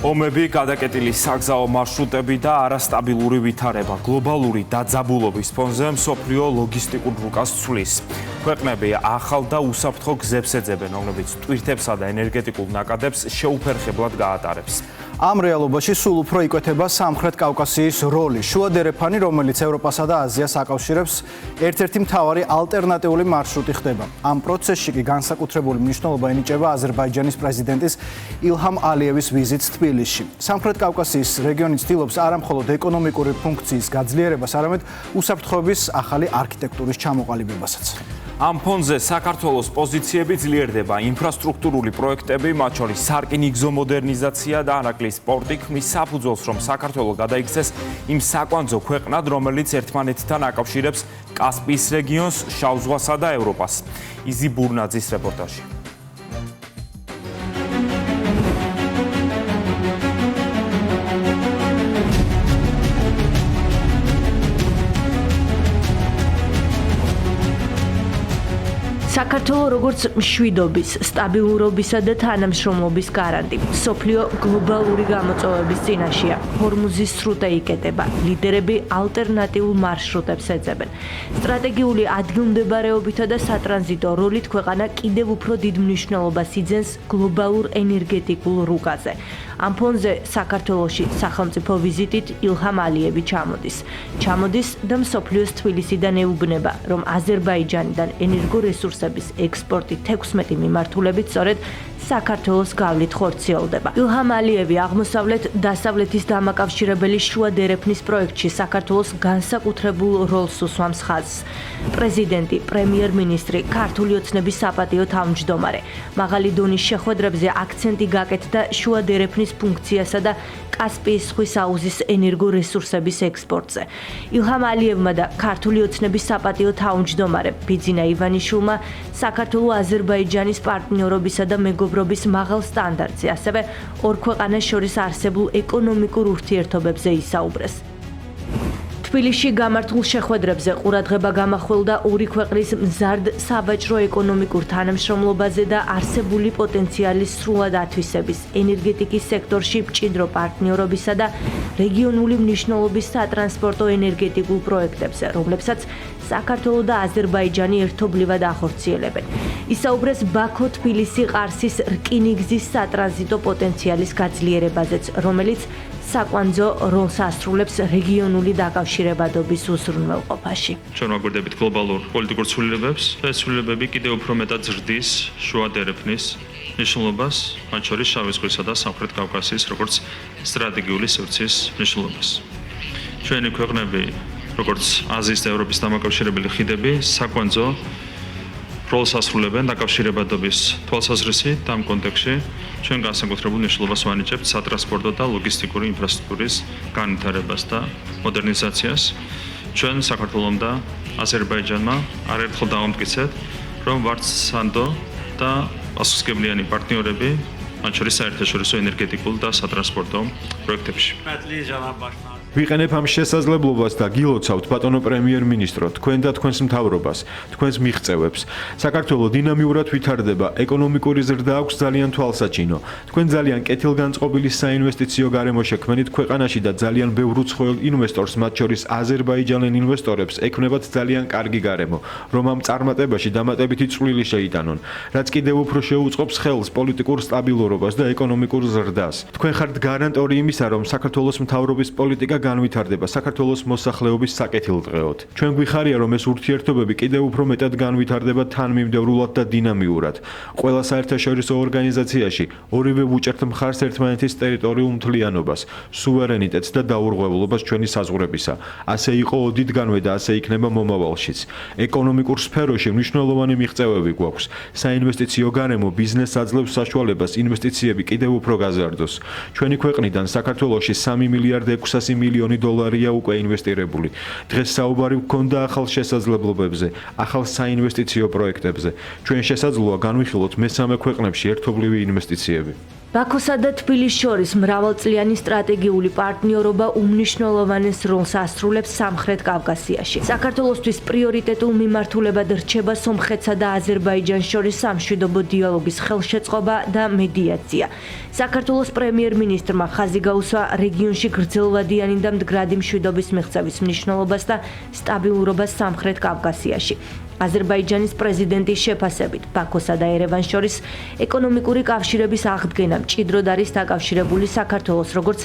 ომები, გადაკეტილი საგზაო მარშრუტები და არასტაბილური ვითარება გლობალური დაძაბულობის ფონზე მსოფლიო ლოგისტიკურ რუკას ცვლის. ქვეყნები ახალ და უსაფრთხო გზებს ეძებენ, რომლებიც ტვირთებსა და ენერგეტიკულ ნაკადებს შეუფერხებლად გაატარებს. ამ რეალობაში სულ უფრო იკვეთება სამხრეთ კავკასიის როლი. შუა დერეფანი, რომელიც ევროპასა და აზიას აკავშირებს, ერთ-ერთი მთავარი ალტერნატიული მარშრუტი ხდება. ამ პროცესში კი განსაკუთრებული მნიშვნელობა ენიჭება აზერბაიჯანის პრეზიდენტის ილჰამ ალიევის ვიზიტს თბილისში. სამხრეთ კავკასიის რეგიონი ცდილობს არა მხოლოდ ეკონომიკური ფუნქციის გაძლიერებას, არამედ უსაფრთხოების ახალი არქიტექტურის ჩამოყალიბებასაც. ამ ფონზე საქართველოს პოზიციები ძლიერდება, ინფრასტრუქტურული პროექტები, მათ შორის სარკინიგზო მოდერნიზაცია და არაკლის სპორტი ქმნის საფუძველს, რომ საქართველო გადაიქცეს იმ საკვანძო ქვეყნად, რომელიც ერთმანეთთან აკავშირებს კასპიის რეგიონს, შავ ზღვასა და ევროპას. იზი ბურნაძის რეპორტაჟი. საქართველო როგორც მშვიდობის, სტაბილურობისა და თანამშრომლობის გარანტი, მსოფლიო გლობალური გამოწვევების წინაშეა. ჰორმუზის სრუტე იკეტება, ლიდერები ალტერნატიულ მარშრუტებს ეძებენ. სტრატეგიული ადგილმდებარეობითა და სატრანზიტო როლით ქვეყანა კიდევ უფრო დიდ მნიშვნელობას იძენს გლობალურ ენერგეტიკულ რუკაზე. ამ ფონზე საქართველოში სახელმწიფო ვიზიტით ილჰამ ალიევი ჩამოდის და მსოფლიოს თბილისიდან ეუბნება, რომ აზერბაიჯანიდან ენერგორესურსების ექსპორტი 16 მიმართულებით სწორედ საქართველოს გავლით ხორციელდება. ილჰამ ალიევი აღმოსავლეთ-დასავლეთის დამაკავშირებელი შუა დერეფნის პროექტში საქართველოს განსაკუთრებულ როლს უსვამს ხაზს. პრეზიდენტი, პრემიერ-მინისტრი, ქართული ოცნების საპატიო თავმჯდომარე. მაღალი დონის შეხვედრებზე აქცენტი გაკეთდა შუა დერეფნის ფუნქციასა და კასპიის ზღვის აუზის ენერგორესურსების ექსპორტზე. ილჰამ ალიევმა და ქართული ოცნების საპატიო თავმჯდომარე ბიძინა ივანიშვილმა საქართველო-აზერბაიჯანის პარტნიორობისა და მეგობრობის მაღალ სტანდარტზე, ასევე ორ ქვეყანას შორის არსებულ ეკონომიკურ ურთიერთობებზე ისაუბრეს. თბილისში გამართულ შეხვედრებზე ყურადღება გამახვილდა ორი ქვეყნის მზარდ სავაჭრო-ეკონომიკურ თანამშრომლობაზე და არსებული პოტენციალის სრულად ათვისების, ენერგეტიკის სექტორში მჭიდრო პარტნიორობისა და რეგიონული მნიშვნელობის სატრანსპორტო ენერგეტიკულ პროექტებზე, რომლებსაც საქართველო და აზერბაიჯანი ერთობლივად ახორციელებენ. ისაუბრეს ბაქო-თბილისი-ყარსის რკინიგზის სატრანზიტო პოტენციალის გაძლიერებაზეც, რომელიც საკვანძო როლს ასრულებს რეგიონული დაკავშირებადობის უზრუნველყოფაში. ჩვენ ვაგვირდებით გლობალურ პოლიტიკურ ცვლილებებს და ეს ცვლილებები კიდევ უფრო მეტად ზრდის შუა დერეფნის მნიშვნელობას, მათ შორის შავი ზღვისა და სამხრეთ კავკასიის როგორც სტრატეგიული სივრცის მნიშვნელობას. ჩვენი ქვეყნები, როგორც აზიის და ევროპის დამაკავშირებელი ხიდები, საკვანძო როლს ასრულებენ დაკავშირებადობის თვალსაზრისით ამ კონტექსტში ჩვენ განსაკუთრებულ მნიშვნელობას ვანიჭებთ სატრანსპორტო და ლოგისტიკური ინფრასტრუქტურის განვითარებას და მოდერნიზაციას. ჩვენ საქართველომ და აზერბაიჯანმა არაერთხელ დავამტკიცეთ, რომ ვართ სანდო და პასუხისმგებლიანი პარტნიორები, მათ შორის საერთაშორისო ენერგეტიკულ და სატრანსპორტო პროექტებში. ვიყენებ ამ შესაძლებლობას და გილოცავთ ბატონო პრემიერ-მინისტრო, თქვენ და თქვენს მთავრობას, თქვენს მიღწევებს. საქართველო დინამიურად ვითარდება, ეკონომიკური ზრდა აქვს ძალიან თვალსაჩინო. თქვენ ძალიან კეთილგანწყობილი საინვესტიციო გარემო შექმნით ქვეყანაში და ძალიან ბევრ უცხოელ ინვესტორს, მათ შორის აზერბაიჯანელ ინვესტორებს, ექმნებათ ძალიან კარგი გარემო, რომ ამ წარმატებაში დამატებითი წვლილი შეიტანონ, რაც კიდევ უფრო შეუწყობს ხელს პოლიტიკურ სტაბილურობას და ეკონომიკურ ზრდას. თქვენ ხართ გარანტორი იმისა, რომ საქართველოს მთავრობის პოლიტიკა განვითარდება საქართველოს მოსახლეობის საკეთილდღეოდ. ჩვენ გვიხარია, რომ ეს ურთიერთობები კიდევ უფრო მეტად განვითარდება თანმიმდევრულად და დინამიურად. ყველა საერთაშორისო ორგანიზაციაში ორივე ვუჭერთ მხარს ერთმანეთის ტერიტორიულ მთლიანობას, სუვერენიტეტს და დაურღვევლობას ჩვენი საზღვრებისა. ასე იყო ოდითგანვე და ასე იქნება მომავალშიც. ეკონომიკურ სფეროში მნიშვნელოვანი მიღწევები გვაქვს. საინვესტიციო გარემო ბიზნესს აძლევს საშუალებას ინვესტიციები კიდევ უფრო გაზარდოს. ჩვენი ქვეყნიდან საქართველოში 3 მილიარდ 600 მილიონი დოლარია უკვე ინვესტირებული. დღეს საუბარი გვქონდა ახალ შესაძლებლობებზე, ახალ საინვესტიციო პროექტებზე. ჩვენ შესაძლოა განვიხილოთ მესამე ქვეყნებში ერთობლივი ინვესტიციები. ბაქოსა და თბილისს შორის მრავალწლიანი სტრატეგიული პარტნიორობა უმნიშვნელოვანეს როლს ასრულებს სამხრეთ კავკასიაში. საქართველოსთვის პრიორიტეტულ მიმართულებად რჩება სომხეთსა და აზერბაიჯანს შორის სამშვიდობო დიალოგის ხელშეწყობა და მედიაცია. საქართველოს პრემიერ-მინისტრმა ხაზი გაუსვა რეგიონში გრძელვადიანი და მდგრადი მშვიდობის მიღწევის მნიშვნელობას და სტაბილურობას სამხრეთ კავკასიაში. აზერბაიჯანის პრეზიდენტის შეფასებით ბაქოსა და ერევანს შორის ეკონომიკური კავშირების აღდგენა მჭიდროდ არის დაკავშირებული საქართველოს როგორც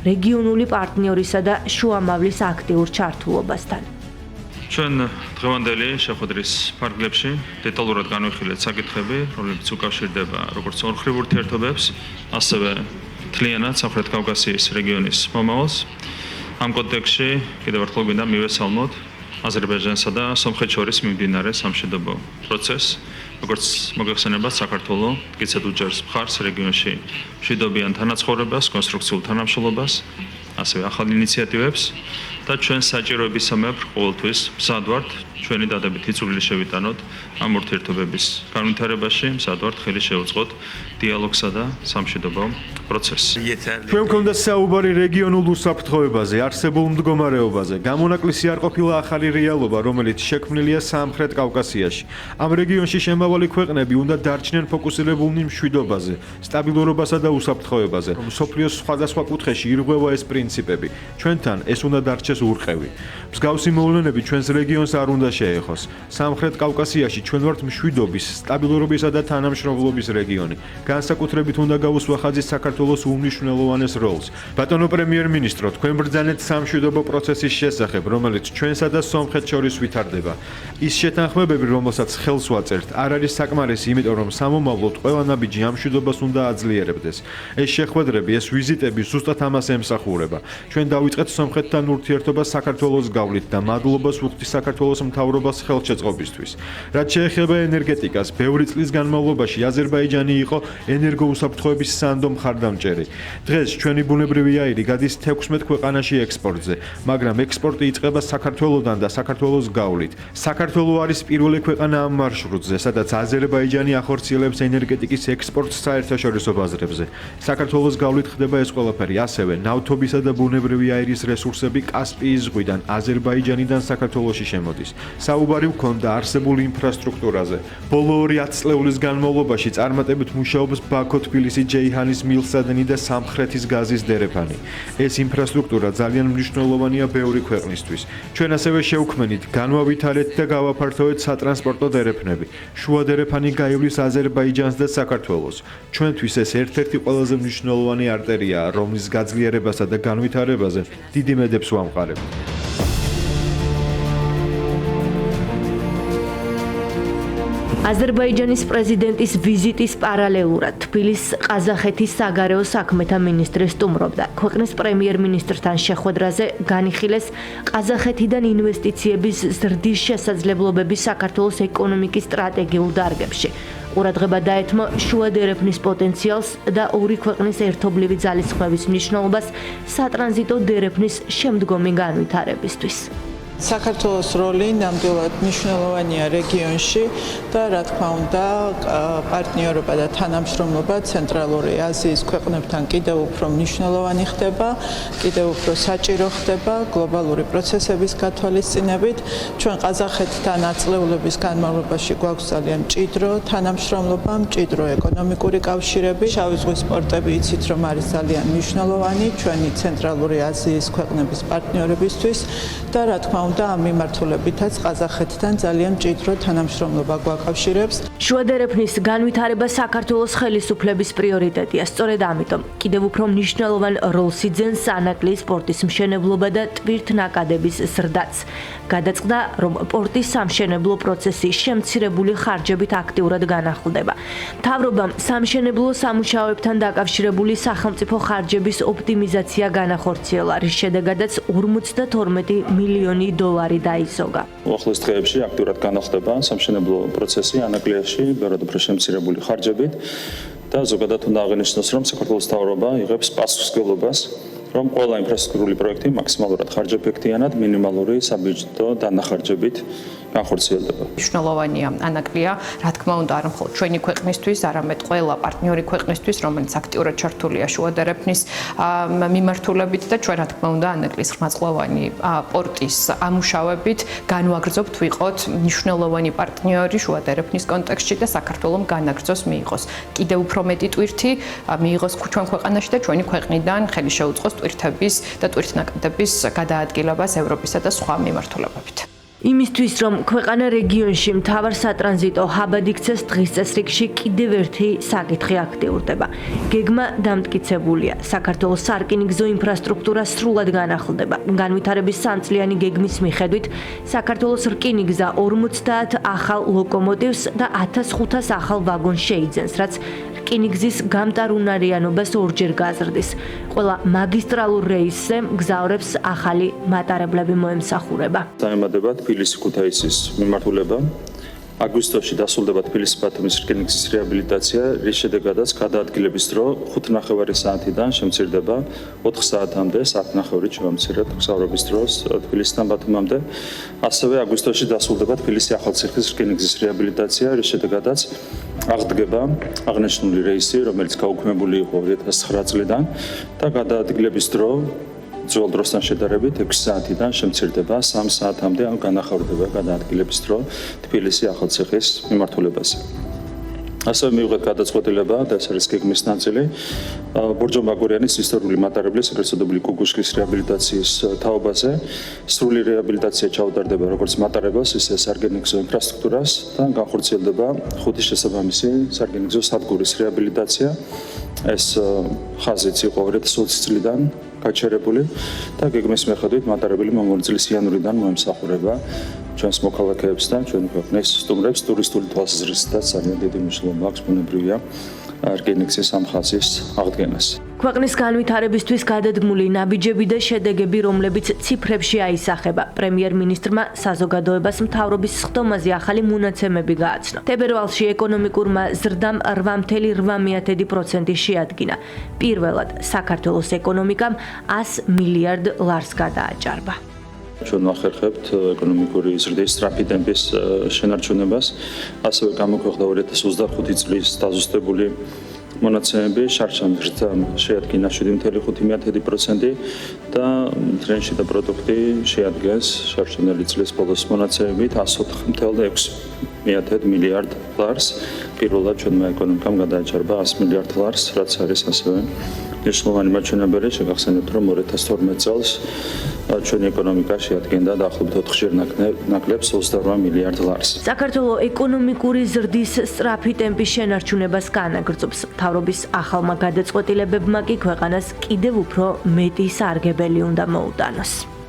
რეგიონული პარტნიორისა და შუამავლის აქტიურ ჩართულობასთან. ჩვენ დღევანდელი შეხვედრის ფარგლებში დეტალურად განვიხილეთ საკითხები, რომლებიც უკავშირდება როგორც ორხრივ ურთიერთობებს, ასევე მთლიანად სამხრეთ კავკასიის რეგიონის მომავალს. ამ კონტექსტში კიდევ ერთხელ გვინდა მივესალმოთ აზერბაიჯანსა და სომხეთს შორის მიმდინარე სამშვიდობო პროცესს, როგორც მოგეხსენებათ, საქართველოს კიდეც უჯერს მხარს რეგიონში მშვიდობიან თანაცხოვრებას, კონსტრუქციულ თანამშრომლობას, ასევე ახალ ინიციატივებს და ჩვენ საჭიროებისამებრ ყოველთვის მზად ვართ ჩვენი დადებითი წვლილი შევიტანოთ ამ ურთიერთობების განვითარებაში, მზად ვართ ხელი შევუწყოთ დიალოგსა და სამშვიდობო პროცესს. ჩვენ გვქონდა საუბარი რეგიონულ უსაფრთხოებაზე, არსებულ მდგომარეობაზე. გამონაკლისი არ ყოფილა ახალი რეალობა, რომელიც შექმნილია სამხრეთ კავკასიაში. ამ რეგიონში შემავალი ქვეყნები უნდა დარჩნენ ფოკუსირებულნი მშვიდობაზე, სტაბილურობასა და უსაფრთხოებაზე. მსოფლიოს სხვადასხვა კუთხეში ირღვევა ეს პრინციპები. ჩვენთან ეს უნდა დარჩეს ურყევი. მსგავსი მოვლენები ჩვენს რეგიონს არ უნდა შეეხოს. სამხრეთ კავკასიაში ჩვენ ვართ მშვიდობის, სტაბილურობისა და თანამშრომლობის რეგიონი. განსაკუთრებით უნდა გაუსვა ხაზი საქართველოს უმნიშვნელოვანეს როლს. ბატონო პრემიერ-მინისტრო, თქვენ ბრძანეთ სამშვიდობო პროცესის შესახებ, რომელიც ჩვენსა და სომხეთს შორის ვითარდება. ის შეთანხმებები, რომელსაც ხელს ვაწერთ, არ არის საკმარისი, იმიტომ რომ სამომავლოდ ყველა ნაბიჯი ამ მშვიდობას უნდა აძლიერებდეს. ეს შეხვედრები, ეს ვიზიტები ზუსტად ამას ემსახურება. ჩვენ დავიწყეთ სომხეთთან ურთიერთობა საქართველოს გავლით და მადლობას ვუხდით საქართველოს მთავრობას ხელშეწყობისთვის. რაც შეეხება ენერგეტიკას, ბევრი წლის განმავლობაში აზერბაიჯანი იყო ენერგოუსაფრთხოების სანდო მხარდამჭერი. დღეს ჩვენი ბუნებრივი აირი გადის 16 ქვეყანაში ექსპორტზე, მაგრამ ექსპორტი იწყება საქართველოსთან და საქართველოს გავლით. საქართველო არის პირველი ქვეყანა ამ მარშრუტზე, სადაც აზერბაიჯანი ახორციელებს ენერგეტიკის ექსპორტს საერთაშორისო ბაზრებზე. საქართველოს გავლით ხდება ეს ყველაფერი, ასევე ნავთობისა და ბუნებრივი აირის რესურსები კასპიის ზღვიდან აზერბაიჯანიდან საქართველოში შემოდის. საუბარი ვქონდა არსებულ ინფრასტრუქტურაზე. ბოლო 2 წლეულის განმავლობაში წარმატებით მუშაობს ბაქო-თბილისი ჯეიჰანის მილსადენი და სამხრეთის გაზის დერეფანი. ეს ინფრასტრუქტურა ძალიან მნიშვნელოვანია ბევრი ქვეყნისთვის. ჩვენ ასევე შევქმნით, განვავითარეთ და გავაფართოვეთ სატრანსპორტო დერეფნები. შუა დერეფანი გაივლის აზერბაიჯანს და საქართველოს. ჩვენთვის ეს ერთ-ერთი ყველაზე მნიშვნელოვანი არტერიაა, რომლის გაძლიერებასა და განვითარებაზე დიდი მედებს ვამყარებთ. აზერბაიჯანის პრეზიდენტის ვიზიტის პარალელურად თბილისს ყაზახეთის საგარეო საქმეთა მინისტრი სტუმრობდა. ქვეყნის პრემიერ-მინისტრთან შეხვედრაზე განიხილეს ყაზახეთიდან ინვესტიციების ზრდის შესაძლებლობები საქართველოს ეკონომიკის სტრატეგიულ დარგებში. ყურადღება დაეთმო შუა დერეფნის პოტენციალს და ორი ქვეყნის ერთობლივი ძალისხმევის მნიშვნელობას სატრანზიტო დერეფნის შემდგომი განვითარებისთვის. საქართველოს როლი ნამდვილად მნიშვნელოვანია რეგიონში და რა თქმა უნდა პარტნიორობა და თანამშრომლობა ცენტრალური აზიის ქვეყნებთან კიდევ უფრო მნიშვნელოვანი ხდება, კიდევ უფრო საჭირო ხდება გლობალური პროცესების გათვალისწინებით. ჩვენ ყაზახეთთან აწლეულების განმავლობაში გვაქვს ძალიან მჭიდრო თანამშრომლობა, მჭიდრო ეკონომიკური კავშირები. შავი ზღვის პორტები იცით რომ არის ძალიან მნიშვნელოვანი ჩვენი ცენტრალური აზიის ქვეყნების პარტნიორებისთვის და რა თქმა უნდა ამ მიმართულებითაც ყაზახეთთან ძალიან მჭიდრო თანამშრომლობა გვაკავშირებს. შუა დერეფნის განვითარება საქართველოს ხელისუფლების პრიორიტეტია. სწორედ ამიტომ კიდევ უფრო მნიშვნელოვან როლს იძენს სანაკლიის პორტის მშენებლობა და ტვირთნაკადების ზრდაც. გადაწყდა, რომ პორტის სამშენებლო პროცესი შემცირებული ხარჯებით აქტიურად განახლდება. მთავრობამ სამშენებლო სამუშაოებთან დაკავშირებული სახელმწიფო ხარჯების ოპტიმიზაცია განახორციელა, რის შედეგადაც 52 მილიონი დოლარი დაიზოგა. უახლოეს დღეებში აქტიურად განახლდება სამშენებლო პროცესი ანაკლიაში, ბევრად უფრო შემცირებული ხარჯებით და ზოგადად უნდა აღინიშნოს, რომ საქართველოს მთავრობა იღებს პასუხისმგებლობას, რომ ყველა ინფრასტრუქტურული პროექტი მაქსიმალურად ხარჯეფექტიანად, მინიმალური საბიუჯეტო დანახარჯებით განხორციელდება. მნიშვნელოვანია ანაკლია, რა თქმა უნდა, არა მხოლოდ ჩვენი ქვეყნისთვის, არამედ ყველა პარტნიორი ქვეყნისთვის, რომელიც აქტიურად ჩართულია შუადერეფნის მიმართულებით და ჩვენ რა თქმა უნდა ანაკლის ხმაწყლოვანი პორტის ამუშავებით განვაგრძობთ ვიყოთ მნიშვნელოვანი პარტნიორი შუადერეფნის კონტექსტში და საქართველოს განაგრძოს მიიღოს კიდევ უფრო მეტი ტვირთი მიიღოს ჩვენ ქვეყანაში და ჩვენი ქვეყნიდან ხელი შეუწყოს ტვირთების და ტვირთნაკადების გადაადგილებას ევროპისა და სხვა მიმართულებებით. იმისთვის, რომ ქვეყანა რეგიონში მთავარ სატრანზიტო ჰაბად იქცეს, დღის წესრიგში კიდევ ერთი საკითხი აქტიურდება. გეგმა დამტკიცებულია. საქართველოს სარკინიგზო ინფრასტრუქტურა სრულად განახლდება. განვითარების სამწლიანი გეგმის მიხედვით, საქართველოს რკინიგზა 50 ახალ ლოკომოტივს და 1500 ახალ ვაგონს შეიძენს, რაც რკინიგზის გამტარუნარიანობას ორჯერ გაზრდის. ყველა მაგისტრალურ რეისზე მგზავრებს ახალი მატარებლები მოემსახურება. დაემატება თბილისი-ქუთაისის მიმართულება. აგვისტოში დასრულდება თბილისი-ბათუმის რკინიგზის რეაბილიტაცია, რის შედეგადაც გადაადგილების დრო 5:30 საათიდან შემცირდება 4 საათამდე, 1:30-ით შემომცირდა მგზავრობის დროს თბილისიდან ბათუმამდე. ასევე აგვისტოში დასრულდება თბილისი-ახალციხის რკინიგზის რეაბილიტაცია, რის შედეგადაც აღდგება აღნიშნული რეისი, რომელიც გაუქმებული იყო 2009 წლიდან და გადაადგილების დრო ძველ დროსთან შედარებით 6 საათიდან შემცირდება 3 საათამდე, ან განახორციელდება გადაადგილების დრო თბილისი-ახალციხის მიმართულებაზე. ასევე მივიღეთ გადაწყვეტილება და ეს არის გეგმის ნაწილი ბორჯომ-ბაგურიანის ისტორიული მატარებლის, ეგრეთ წოდებული კუგუშკის რეაბილიტაციის თაობაზე. სრული რეაბილიტაცია ჩაუტარდება როგორც მატარებელს, ისე სარკინიგზო ინფრასტრუქტურას და განხორციელდება 5 შესაბამისი სარკინიგზო სადგურის რეაბილიტაცია. ეს ხაზიც იყო 2020 წლიდან გაჩერებული და გეგმის მიხედვით მატარებელი მომავალ წლის იანვრიდან მოემსახურება ჩვენს მოქალაქეებს და ჩვენი ქვეყნის სტუმრებს ტურისტული თვალსაზრისითაც ძალიან დიდი მნიშვნელობა აქვს ბუნებრივია რკინიგზის ამ ხაზის აღდგენას. ქვეყნის განვითარებისთვის გადადგმული ნაბიჯები და შედეგები, რომლებიც ციფრებში აისახება. პრემიერ-მინისტრმა საზოგადოებას მთავრობის სხდომაზე ახალი მონაცემები გააცნო. თებერვალში ეკონომიკურმა ზრდამ 8.8% შეადგინა. პირველად საქართველოს ეკონომიკამ 100 მილიარდ ლარს გადააჭარბა. ჩვენ ვახერხებთ ეკონომიკური ზრდის სწრაფი ტემპის შენარჩუნებას, ასევე გამოქვეყნდა 2025 წლის დაზუსტებული მონაცემები, შარშან ზრდამ შეადგინა 7.5% და ტრენში და პროდუქტი შეადგენს შარშანელი წლის ბოლოს მონაცემებით 104.6 მილიარდ ლარს. პირველად ჩვენმა ეკონომიკამ გადააჭარბა 100 მილიარდ ლარს, რაც არის ასევე მნიშვნელოვანი მაჩვენებელი. შეგახსენებთ, რომ 2012 წელს ჩვენი ეკონომიკა შეადგენდა დაახლოებით 4-ჯერ ნაკლებს 28 მილიარდ ლარს. საქართველოს ეკონომიკური ზრდის სწრაფი ტემპის შენარჩუნებას განაგრძობს. მთავრობის ახალმა გადაწყვეტილებებმა კი ქვეყანას კიდევ უფრო მეტი სარგებელი უნდა მოუტანოს.